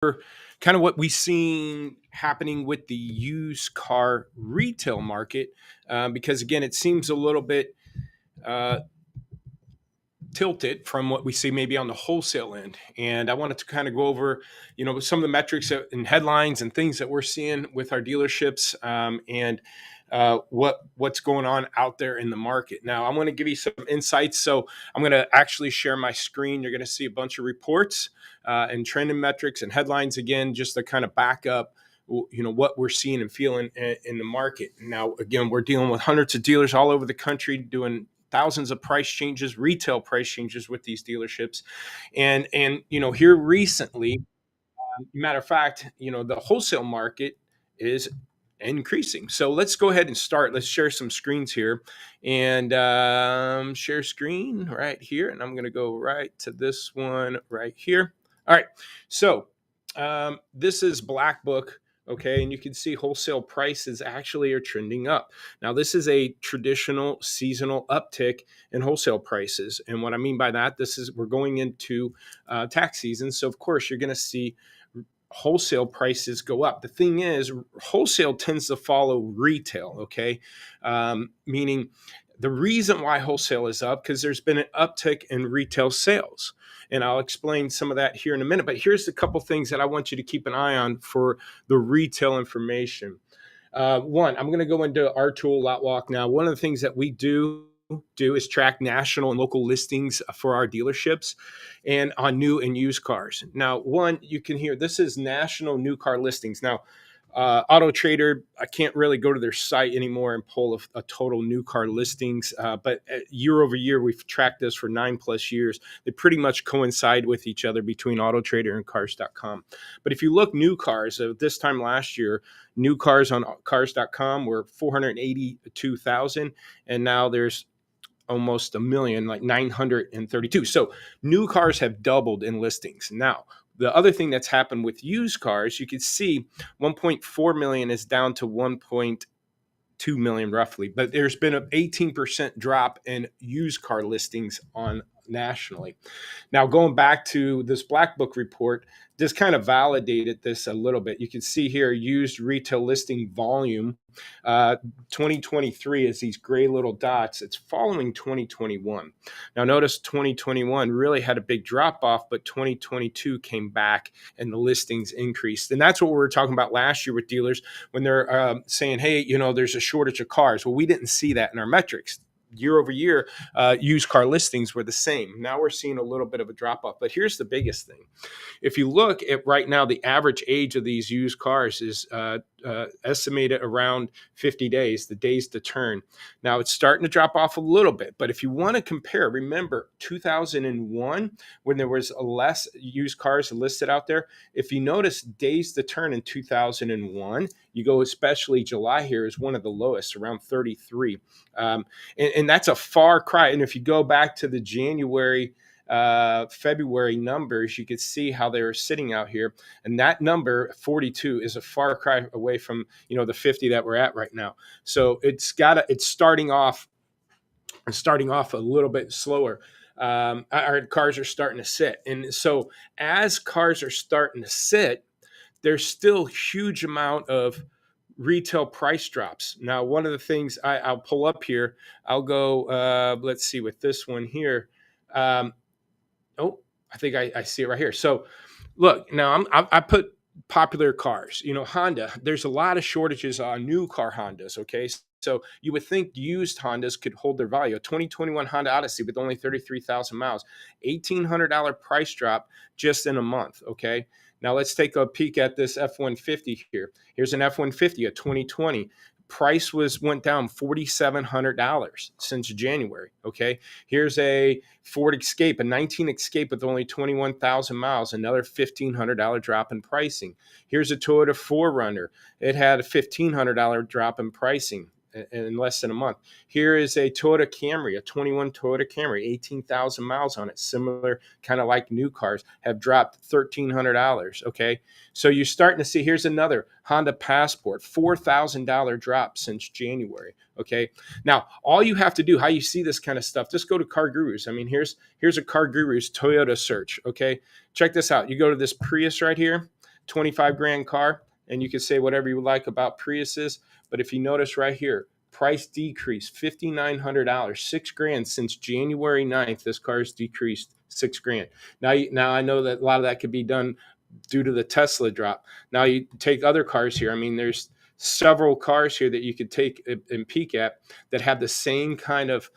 kind of what we've seen happening with the used car retail market, because again, it seems a little bit uh, tilted from what we see maybe on the wholesale end. And I wanted to kind of go over, some of the metrics and headlines and things that we're seeing with our dealerships, and what's going on out there in the market. Now, I'm going to give you some insights. So I'm going to actually share my screen. You're going to see a bunch of reports and trending metrics and headlines again, just to kind of back up what we're seeing and feeling in the market. Now, again, we're dealing with hundreds of dealers all over the country doing thousands of price changes, retail price changes with these dealerships. And here recently, matter of fact, the wholesale market is increasing. So let's go ahead and start. Let's share some screens here and share screen right here. And I'm going to go right to this one right here. All right. So this is Black Book. Okay, and you can see wholesale prices actually are trending up. Now, this is a traditional seasonal uptick in wholesale prices. And what I mean by that, we're going into tax season. So, of course, you're going to see wholesale prices go up. The thing is, wholesale tends to follow retail, okay? Meaning the reason why wholesale is up, because there's been an uptick in retail sales. And I'll explain some of that here in a minute. But here's a couple things that I want you to keep an eye on for the retail information. One, I'm going to go into our tool, LotWalk. Now, one of the things that we do is track national and local listings for our dealerships and on new and used cars. Now, one, you can hear this is national new car listings. Now, Auto Trader, I can't really go to their site anymore and pull a total new car listings, but year over year, we've tracked this for 9+ years. They pretty much coincide with each other between Auto Trader and Cars.com. But if you look new cars, this time last year, new cars on Cars.com were 482,000, and now there's almost a million, like 932. So new cars have doubled in listings. Now, the other thing that's happened with used cars, you can see 1.4 million is down to 1.2 million roughly, but there's been an 18% drop in used car listings on nationally. Now, going back to this Black Book report, this kind of validated this a little bit. You can see here used retail listing volume. 2023 is these gray little dots. It's following 2021. Now, notice 2021 really had a big drop off, but 2022 came back and the listings increased. And that's what we were talking about last year with dealers when they're saying, hey, there's a shortage of cars. Well, we didn't see that in our metrics. Year over year, used car listings were the same. Now we're seeing a little bit of a drop off. But here's the biggest thing. If you look at right now, the average age of these used cars is estimated around 50 days, the days to turn. Now it's starting to drop off a little bit. But if you want to compare, remember 2001, when there was less used cars listed out there. If you notice days to turn in 2001, you go especially July here is one of the lowest, around 33. And that's a far cry. And if you go back to the January, February numbers, you could see how they were sitting out here. And that number, 42, is a far cry away from, the 50 that we're at right now. So it's starting off a little bit slower. Our cars are starting to sit. And so as cars are starting to sit, there's still huge amount of retail price drops. Now, one of the things I'll pull up here, I'll go, let's see with this one here. I think I see it right here. So look, now I put popular cars, Honda, there's a lot of shortages on new car Hondas. Okay. So you would think used Hondas could hold their value. A 2021 Honda Odyssey with only 33,000 miles, $1,800 price drop just in a month. Okay. Now let's take a peek at this F-150 here. Here's an F-150, a 2020. Price went down $4,700 since January. Okay. Here's a Ford Escape, a 19 Escape with only 21,000 miles, another $1,500 drop in pricing. Here's a Toyota 4Runner. It had a $1,500 drop in pricing in less than a month. Here is a Toyota Camry, a 21 Toyota Camry, 18,000 miles on it. Similar, kind of like new cars, have dropped $1,300. Okay. So you're starting to see, here's another Honda Passport, $4,000 drop since January. Okay. Now, all you have to do, how you see this kind of stuff, just go to CarGurus. I mean, here's a CarGurus Toyota search. Okay. Check this out. You go to this Prius right here. 25 grand car, and you can say whatever you like about Priuses, but if you notice right here, price decreased $5,900, 6 grand since January 9th. This car has decreased 6 grand. Now I know that a lot of that could be done due to the Tesla drop. Now you take other cars here. I mean, there's several cars here that you could take and peek at that have the same kind of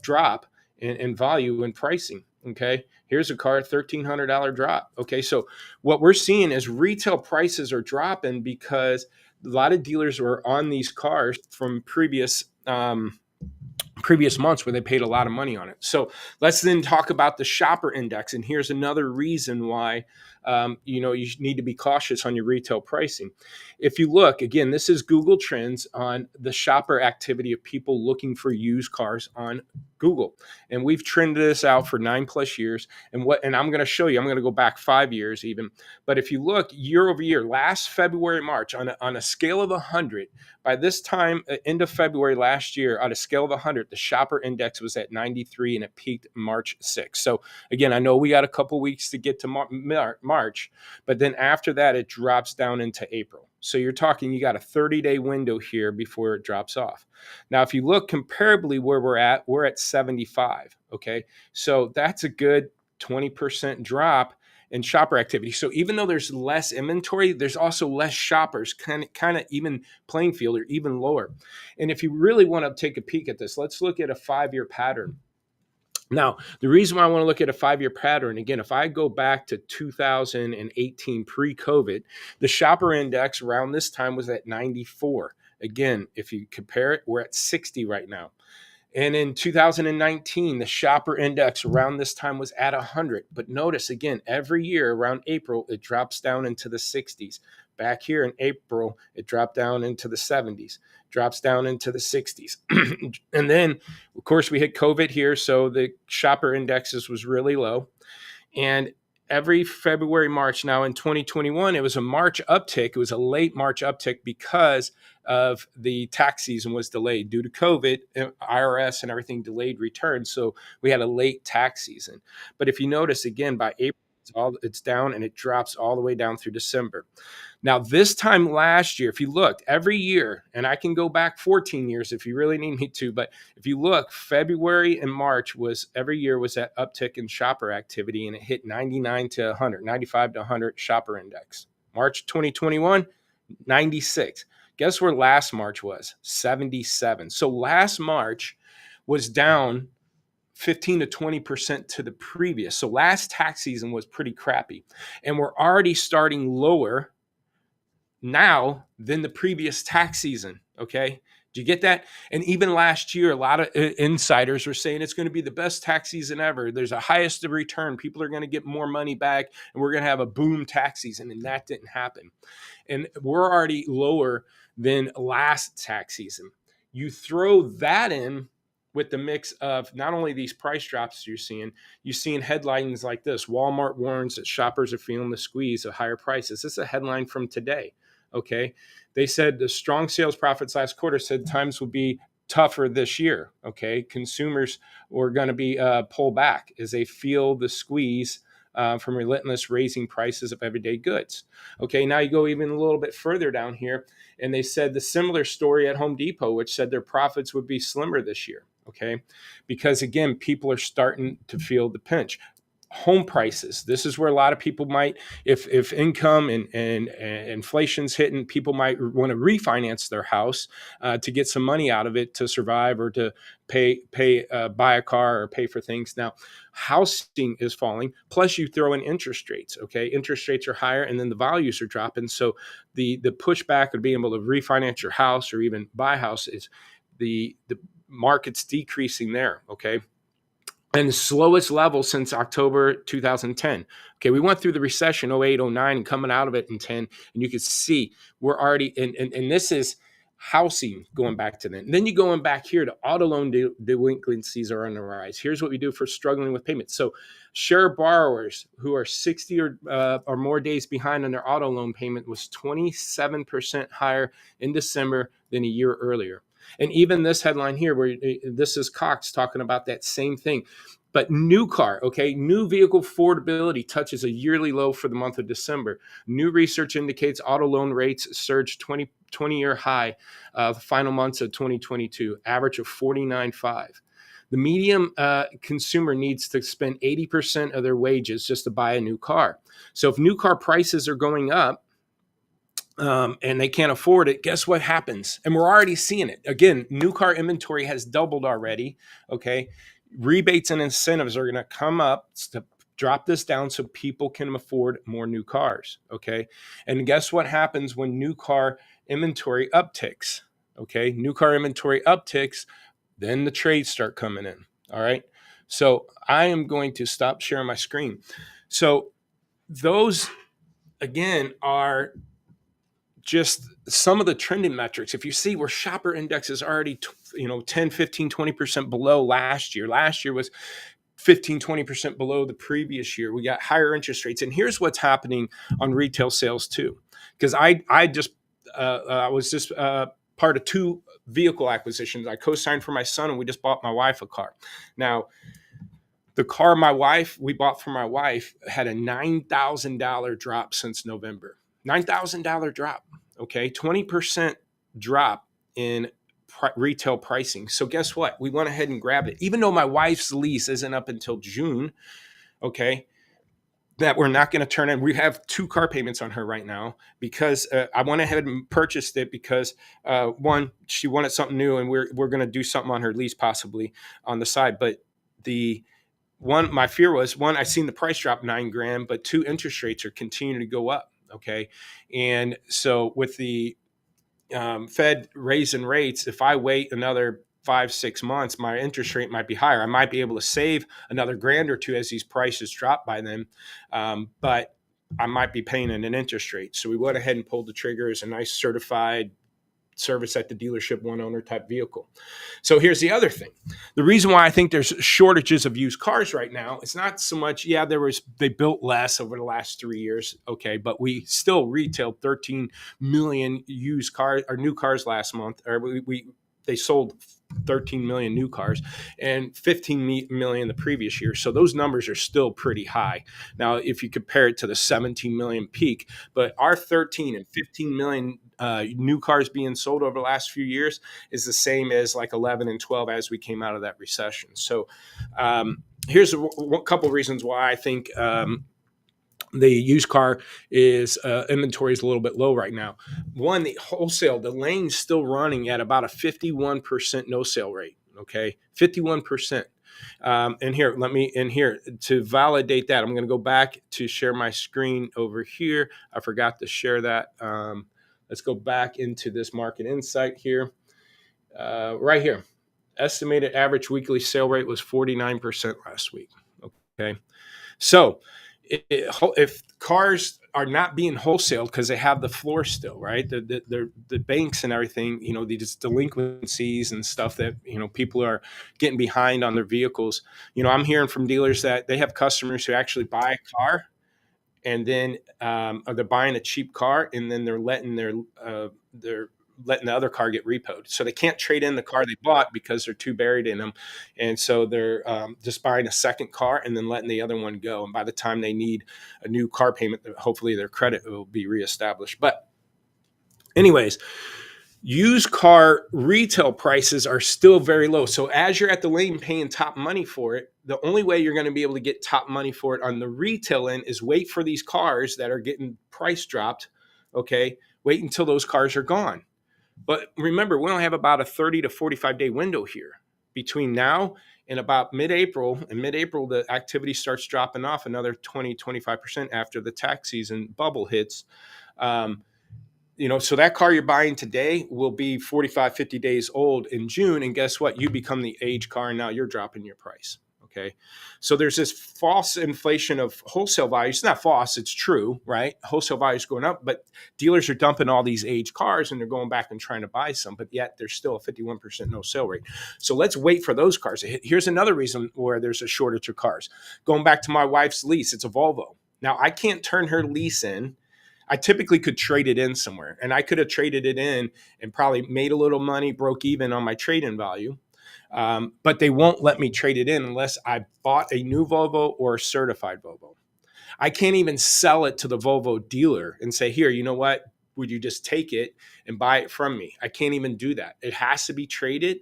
drop in value and pricing. Okay, here's a car, $1,300 drop. Okay, so what we're seeing is retail prices are dropping because a lot of dealers were on these cars from previous months where they paid a lot of money on it. So let's then talk about the shopper index. And here's another reason why you need to be cautious on your retail pricing. If you look, again, this is Google Trends on the shopper activity of people looking for used cars on Google. And we've trended this out for 9+ years. And I'm going to show you, I'm going to go back 5 years even. But if you look year over year, last February, March, on a scale of 100, by this time, end of February last year, on a scale of 100, the shopper index was at 93 and it peaked March 6th. So again, I know we got a couple weeks to get to March, but then after that, it drops down into April. So you're talking, you got a 30-day window here before it drops off. Now, if you look comparably where we're at 75. Okay. So that's a good 20% drop in shopper activity. So even though there's less inventory, there's also less shoppers, kind of even playing field or even lower. And if you really want to take a peek at this, let's look at a 5-year pattern. Now, the reason why I want to look at a 5-year pattern, again, if I go back to 2018 pre-COVID, the shopper index around this time was at 94. Again, if you compare it, we're at 60 right now. And in 2019, the shopper index around this time was at 100. But notice, again, every year around April, it drops down into the 60s. Back here in April, it dropped down into the 70s, drops down into the 60s. And then, of course, we hit COVID here, so the shopper indexes was really low. And every February, March, now in 2021, it was a March uptick. It was a late March uptick because of the tax season was delayed due to COVID, IRS and everything delayed returns. So we had a late tax season. But if you notice, again, by April, it's down and it drops all the way down through December. Now, this time last year, if you looked every year, and I can go back 14 years if you really need me to, but if you look, February and March was every year was that uptick in shopper activity, and it hit 99 to 100, 95 to 100 shopper index. March 2021, 96. Guess where last March was? 77. So last March was down 15 to 20% to the previous. So last tax season was pretty crappy. And we're already starting lower now than the previous tax season. Okay. Do you get that? And even last year, a lot of insiders were saying it's going to be the best tax season ever. There's a highest of return. People are going to get more money back and we're going to have a boom tax season. And that didn't happen. And we're already lower than last tax season. You throw that in with the mix of not only these price drops you're seeing headlines like this. Walmart warns that shoppers are feeling the squeeze of higher prices. This is a headline from today. Okay. They said the strong sales profits last quarter said times will be tougher this year. Okay. Consumers were going to be pulled back as they feel the squeeze from relentless raising prices of everyday goods. Okay. Now you go even a little bit further down here, and they said the similar story at Home Depot, which said their profits would be slimmer this year. Okay. Because again, people are starting to feel the pinch. Home prices. This is where a lot of people might, if income and inflation's hitting, people might want to refinance their house to get some money out of it to survive or to buy a car or pay for things. Now, housing is falling. Plus, you throw in interest rates. Okay, interest rates are higher, and then the values are dropping. So the pushback of being able to refinance your house or even buy a house is the market's decreasing there. Okay. And the slowest level since October 2010. Okay, we went through the recession 08, 09, and coming out of it in 10, and you can see we're already, and this is housing going back to then. And then you going back here to auto loan delinquencies are on the rise. Here's what we do for struggling with payments. So share borrowers who are 60 or more days behind on their auto loan payment was 27% higher in December than a year earlier. And even this headline here, where this is Cox talking about that same thing. But new car, okay, new vehicle affordability touches a yearly low for the month of December. New research indicates auto loan rates surged 20-year high the final months of 2022, average of 49.5. The medium consumer needs to spend 80% of their wages just to buy a new car. So if new car prices are going up, and they can't afford it, guess what happens? And we're already seeing it. Again, new car inventory has doubled already. Okay. Rebates and incentives are going to come up to drop this down so people can afford more new cars. Okay. And guess what happens when new car inventory upticks? Okay. New car inventory upticks, then the trades start coming in. All right. So I am going to stop sharing my screen. So those, again, are just some of the trending metrics. If you see where shopper index is already 10, 15, 20% below last year. Last year was 15, 20% below the previous year. We got higher interest rates. And here's what's happening on retail sales too. Because I was just part of 2 vehicle acquisitions. I co-signed for my son, and we just bought my wife a car. Now, the car we bought for my wife had a $9,000 drop since November. $9,000 drop. Okay, 20% drop in retail pricing. So guess what? We went ahead and grabbed it, even though my wife's lease isn't up until June. Okay, that we're not going to turn in. We have 2 car payments on her right now because I went ahead and purchased it because one, she wanted something new, and we're going to do something on her lease possibly on the side. But my fear was, one, I seen the price drop $9,000, but 2, interest rates are continuing to go up. Okay. And so with the Fed raising rates, if I wait another 5-6 months, my interest rate might be higher. I might be able to save another grand or two as these prices drop by then. But I might be paying an interest rate. So we went ahead and pulled the trigger as a nice certified service at the dealership, one owner type vehicle. So here's the other thing. The reason why I think there's shortages of used cars right now, it's not so much, they built less over the last 3 years. Okay. But we still retailed 13 million used cars or new cars last month, or they sold 13 million new cars and 15 million the previous year. So those numbers are still pretty high. Now, if you compare it to the 17 million peak, but our 13 and 15 million new cars being sold over the last few years is the same as like 11 and 12 as we came out of that recession. So here's a couple of reasons why I think the used car inventory is a little bit low right now. One, the wholesale, the lane's still running at about a 51% no sale rate. Okay, 51%. And here to validate that, I'm going to go back to share my screen over here. I forgot to share that. Let's go back into this market insight here. Right here, estimated average weekly sale rate was 49% last week. Okay, so if cars are not being wholesaled because they have the floor still, right? The banks and everything, these delinquencies and stuff that, people are getting behind on their vehicles. I'm hearing from dealers that they have customers who actually buy a car and then they're buying a cheap car and then they're letting letting the other car get repoed. So they can't trade in the car they bought because they're too buried in them. And so they're just buying a second car and then letting the other one go. And by the time they need a new car payment, hopefully their credit will be reestablished. But anyways, used car retail prices are still very low. So as you're at the lane paying top money for it, the only way you're going to be able to get top money for it on the retail end is wait for these cars that are getting price dropped. Okay. Wait until those cars are gone. But remember, we only have about a 30 to 45 day window here between now and about mid-April. In mid-April, the activity starts dropping off another 20, 25% after the tax season bubble hits. So that car you're buying today will be 45, 50 days old in June. And guess what? You become the age car and now you're dropping your price. Okay. So there's this false inflation of wholesale values. It's not false. It's true, right? Wholesale values going up, but dealers are dumping all these aged cars and they're going back and trying to buy some, but yet there's still a 51% no sale rate. So let's wait for those cars to hit. Here's another reason where there's a shortage of cars. Going back to my wife's lease, it's a Volvo. Now I can't turn her lease in. I typically could trade it in somewhere, and I could have traded it in and probably made a little money, broke even on my trade-in value. But they won't let me trade it in unless I bought a new Volvo or a certified Volvo. I can't even sell it to the Volvo dealer and say, here, you know what? Would you just take it and buy it from me? I can't even do that. It has to be traded,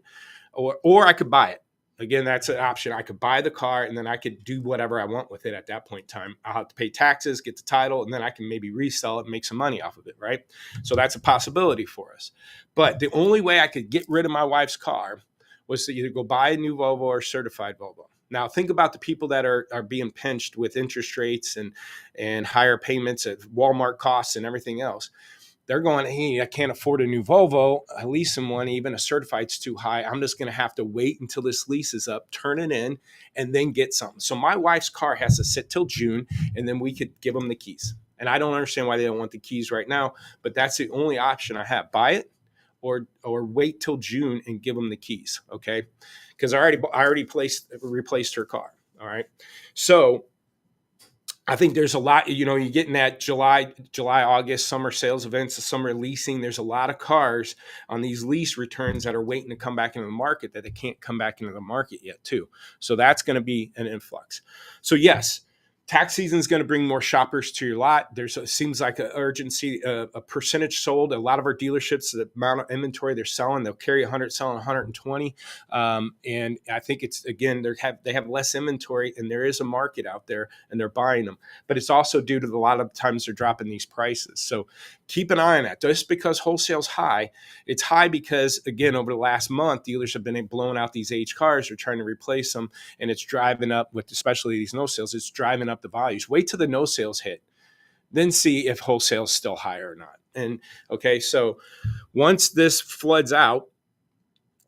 or I could buy it. Again, that's an option. I could buy the car and then I could do whatever I want with it at that point in time. I'll have to pay taxes, get the title, and then I can maybe resell it and make some money off of it, right? So that's a possibility for us. But the only way I could get rid of my wife's car was to either go buy a new Volvo or certified Volvo. Now think about the people that are being pinched with interest rates and higher payments at Walmart costs and everything else. They're going, hey, I can't afford a new Volvo. A leasing one, even a certified's too high. I'm just going to have to wait until this lease is up, turn it in, and then get something. So my wife's car has to sit till June, and then we could give them the keys. And I don't understand why they don't want the keys right now, but that's the only option I have. Buy it or wait till June and give them the keys, okay? Because I already replaced her car, all right? So I think there's a lot, you're getting that July, August, summer sales events, the summer leasing. There's a lot of cars on these lease returns that are waiting to come back into the market that they can't come back into the market yet too. So that's going to be an influx. So yes, tax season is going to bring more shoppers to your lot. It seems like an urgency, a percentage sold. A lot of our dealerships, the amount of inventory they're selling, they'll carry 100, selling 120. And I think it's, again, they have less inventory and there is a market out there and they're buying them. But it's also due to a lot of times they're dropping these prices. So keep an eye on that. Just because wholesale's high, it's high because, again, over the last month, dealers have been blowing out these aged cars. They're trying to replace them, and it's driving up, with especially these no sales, it's driving up the values. Wait till the no sales hit, then see if wholesale is still higher or not. And okay, so once this floods out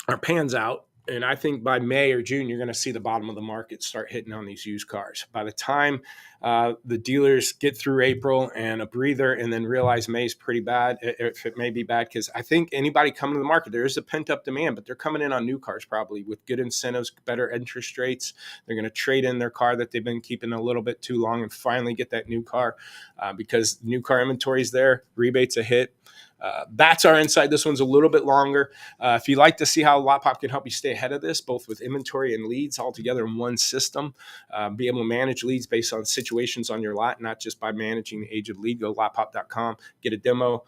or pans out, and I think by May or June, you're going to see the bottom of the market start hitting on these used cars. By the time the dealers get through April and a breather and then realize May is pretty bad, if it may be bad, because I think anybody coming to the market, there is a pent-up demand, but they're coming in on new cars probably with good incentives, better interest rates. They're going to trade in their car that they've been keeping a little bit too long and finally get that new car because new car inventory is there, rebates a hit. That's our insight. This one's a little bit longer. If you'd like to see how Lotpop can help you stay ahead of this, both with inventory and leads all together in one system, be able to manage leads based on situations on your lot, not just by managing the age of the lead, go lotpop.com, get a demo.